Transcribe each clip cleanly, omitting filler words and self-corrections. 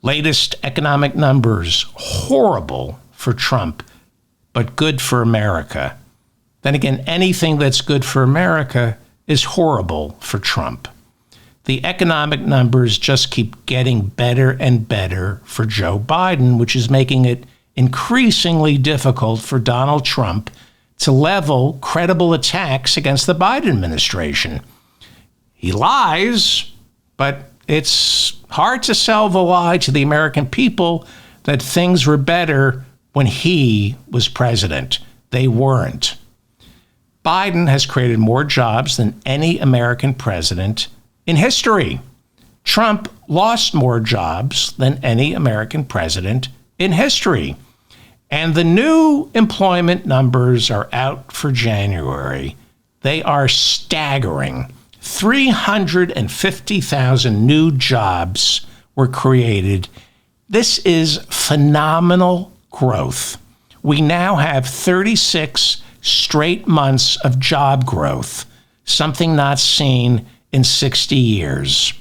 Latest economic numbers, horrible for Trump, but good for America. Then again, anything that's good for America is horrible for Trump. The economic numbers just keep getting better and better for Joe Biden, which is making it increasingly difficult for Donald Trump to level credible attacks against the Biden administration. He lies, but it's hard to sell the lie to the American people that things were better when he was president. They weren't. Biden has created more jobs than any American president in history. Trump lost more jobs than any American president in history. And the new employment numbers are out for January. They are staggering. 350,000 new jobs were created. This is phenomenal growth. We now have 36 straight months of job growth, something not seen in 60 years.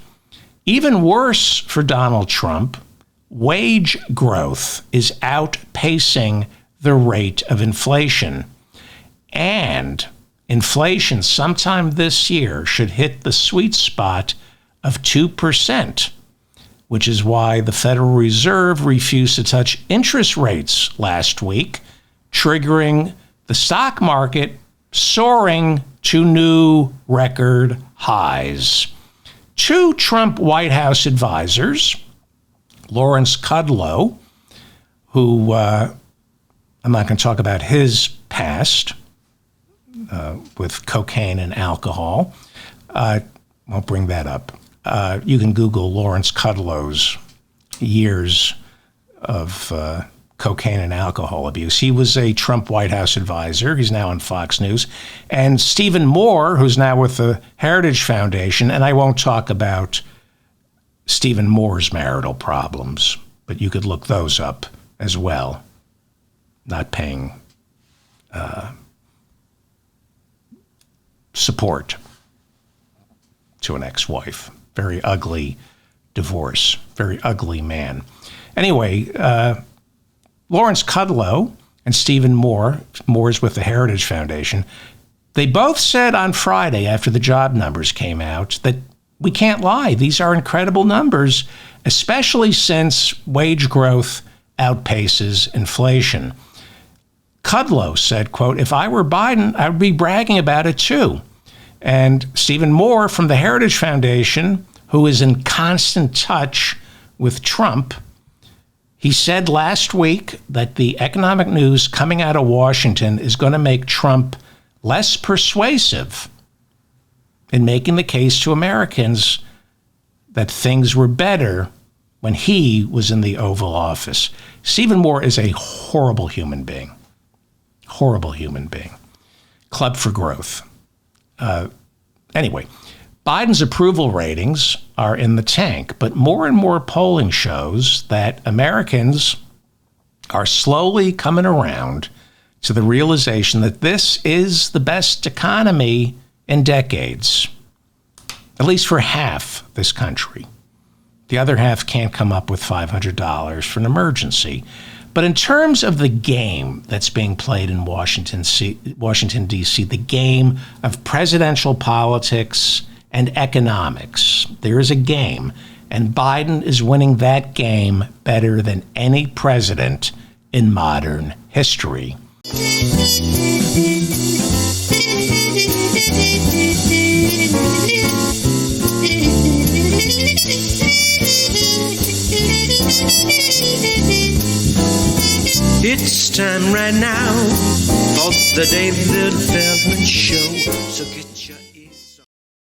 Even worse for Donald Trump, wage growth is outpacing the rate of inflation. And inflation sometime this year should hit the sweet spot of 2%, which is why the Federal Reserve refused to touch interest rates last week, triggering the stock market soaring to new record highs. Two Trump White House advisors, Lawrence Kudlow, who I'm not going to talk about his past with cocaine and alcohol. Won't bring that up. You can Google Lawrence Kudlow's years of cocaine and alcohol abuse. He was a Trump White House advisor. He's now on Fox News. And Stephen Moore, who's now with the Heritage Foundation, and I won't talk about Stephen Moore's marital problems, but you could look those up as well. Not paying support to an ex-wife. Very ugly divorce. Very ugly man. Anyway, Lawrence Kudlow and Stephen Moore, Moore's with the Heritage Foundation, they both said on Friday after the job numbers came out that we can't lie. These are incredible numbers, especially since wage growth outpaces inflation. Kudlow said, quote, "If I were Biden, I would be bragging about it too." And Stephen Moore from the Heritage Foundation, who is in constant touch with Trump, he said last week that the economic news coming out of Washington is going to make Trump less persuasive in making the case to Americans that things were better when he was in the Oval Office. Stephen Moore is a horrible human being. Horrible human being. Club for Growth. Anyway, Biden's approval ratings are in the tank, but more and more polling shows that Americans are slowly coming around to the realization that this is the best economy in decades, at least for half this country. The other half can't come up with $500 for an emergency. But in terms of the game that's being played in Washington, D.C., the game of presidential politics and economics, there is a game, and Biden is winning that game better than any president in modern history. It's time right now for the David Feldman Show. So get your